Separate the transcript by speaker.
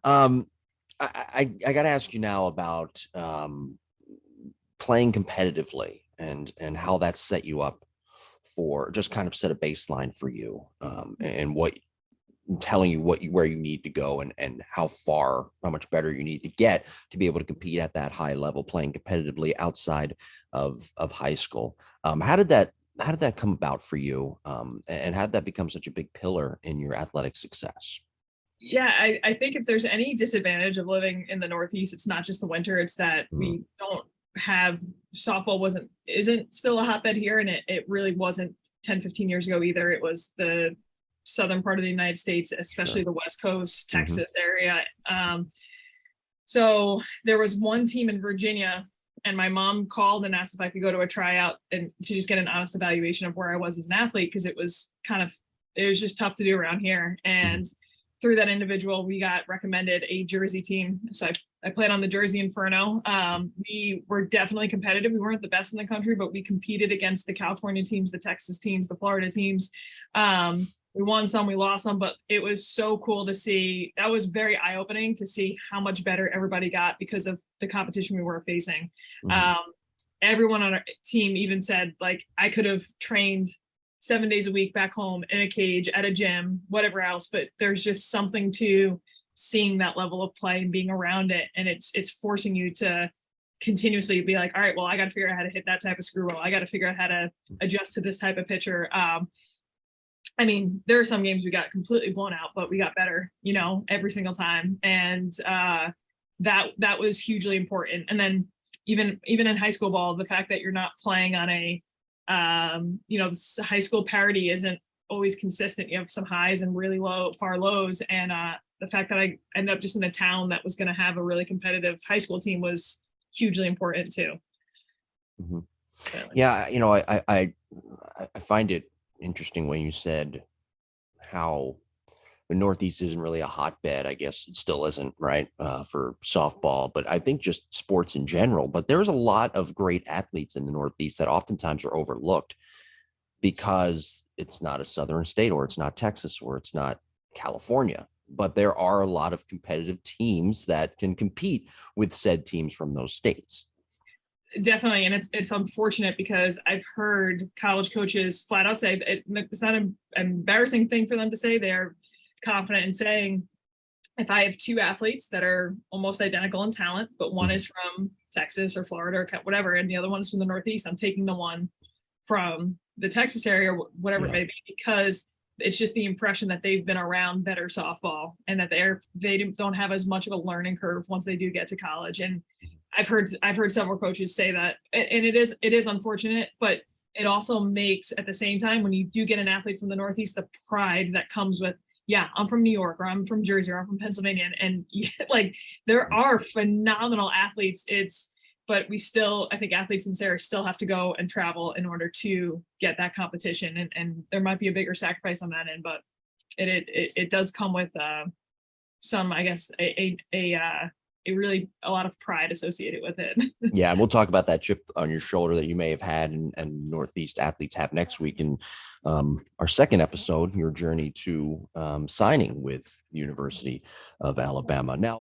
Speaker 1: Um, I got to ask you now about playing competitively and how that set you up for just kind of set a baseline for you, and what telling you where you need to go and how much better you need to get to be able to compete at that high level, playing competitively outside of high school. How did that come about for you? And how did that become such a big pillar in your athletic success?
Speaker 2: Yeah, I think if there's any disadvantage of living in the Northeast, it's not just the winter, it's that
Speaker 1: Mm,
Speaker 2: we don't have softball isn't still a hotbed here, and it really wasn't 10, 15 years ago either. It was the southern part of the United States, especially
Speaker 1: sure.
Speaker 2: the West Coast,
Speaker 1: Hmm.
Speaker 2: Texas area. So there was one team in Virginia, and my mom called and asked if I could go to a tryout and to just get an honest evaluation of where I was as an athlete, because it was just tough to do around here.
Speaker 1: Hmm.
Speaker 2: And through that individual, we got recommended a Jersey team. So I played on the Jersey Inferno. We were definitely competitive. We weren't the best in the country, but we competed against the California teams, the Texas teams, the Florida teams. We won some, we lost some, but it was so cool to see. That was very eye opening to see how much better everybody got because of the competition we were facing.
Speaker 1: Hmm.
Speaker 2: Um, Everyone on our team even said, like, I could have trained 7 days a week back home in a cage at a gym, whatever else, but there's just something to seeing that level of play and being around it. And it's forcing you to continuously be like, all right, well, I got to figure out how to hit that type of screw roll. I got to figure out how to adjust to this type of pitcher. I mean, there are some games we got completely blown out, but we got better, every single time. And that was hugely important. And then even in high school ball, the fact that you're not playing on a high school parity isn't always consistent. You have some highs and really far lows. And the fact that I ended up just in a town that was going to have a really competitive high school team was hugely important too.
Speaker 1: Hmm.
Speaker 2: So,
Speaker 1: Yeah, I find it interesting when you said how the Northeast isn't really a hotbed. I guess it still isn't, right, for softball, but I think just sports in general. But there's a lot of great athletes in the Northeast that oftentimes are overlooked because it's not a southern state, or it's not Texas, or it's not California. But there are a lot of competitive teams that can compete with said teams from those states.
Speaker 2: definitely, and it's unfortunate because I've heard college coaches flat out say it's not an embarrassing thing for them to say. They're confident in saying, if I have two athletes that are almost identical in talent, but one
Speaker 1: Mhm.
Speaker 2: is from Texas or Florida or whatever, and the other one is from the Northeast, I'm taking the one from the Texas area, or whatever it
Speaker 1: Yeah.
Speaker 2: may be, because it's just the impression that they've been around better softball and that they don't have as much of a learning curve once they do get to college. And I've heard several coaches say that, and it is unfortunate, but it also makes, at the same time, when you do get an athlete from the Northeast, the pride that comes with, yeah, I'm from New York, or I'm from Jersey, or I'm from Pennsylvania, and like, there are phenomenal athletes. But I think athletes in Sarah still have to go and travel in order to get that competition, and there might be a bigger sacrifice on that end, but it does come with some, I guess, a lot of pride associated with it.
Speaker 1: Yeah, and we'll talk about that chip on your shoulder that you may have had, and Northeast athletes have next week in our second episode, your journey to signing with the University of Alabama. Now,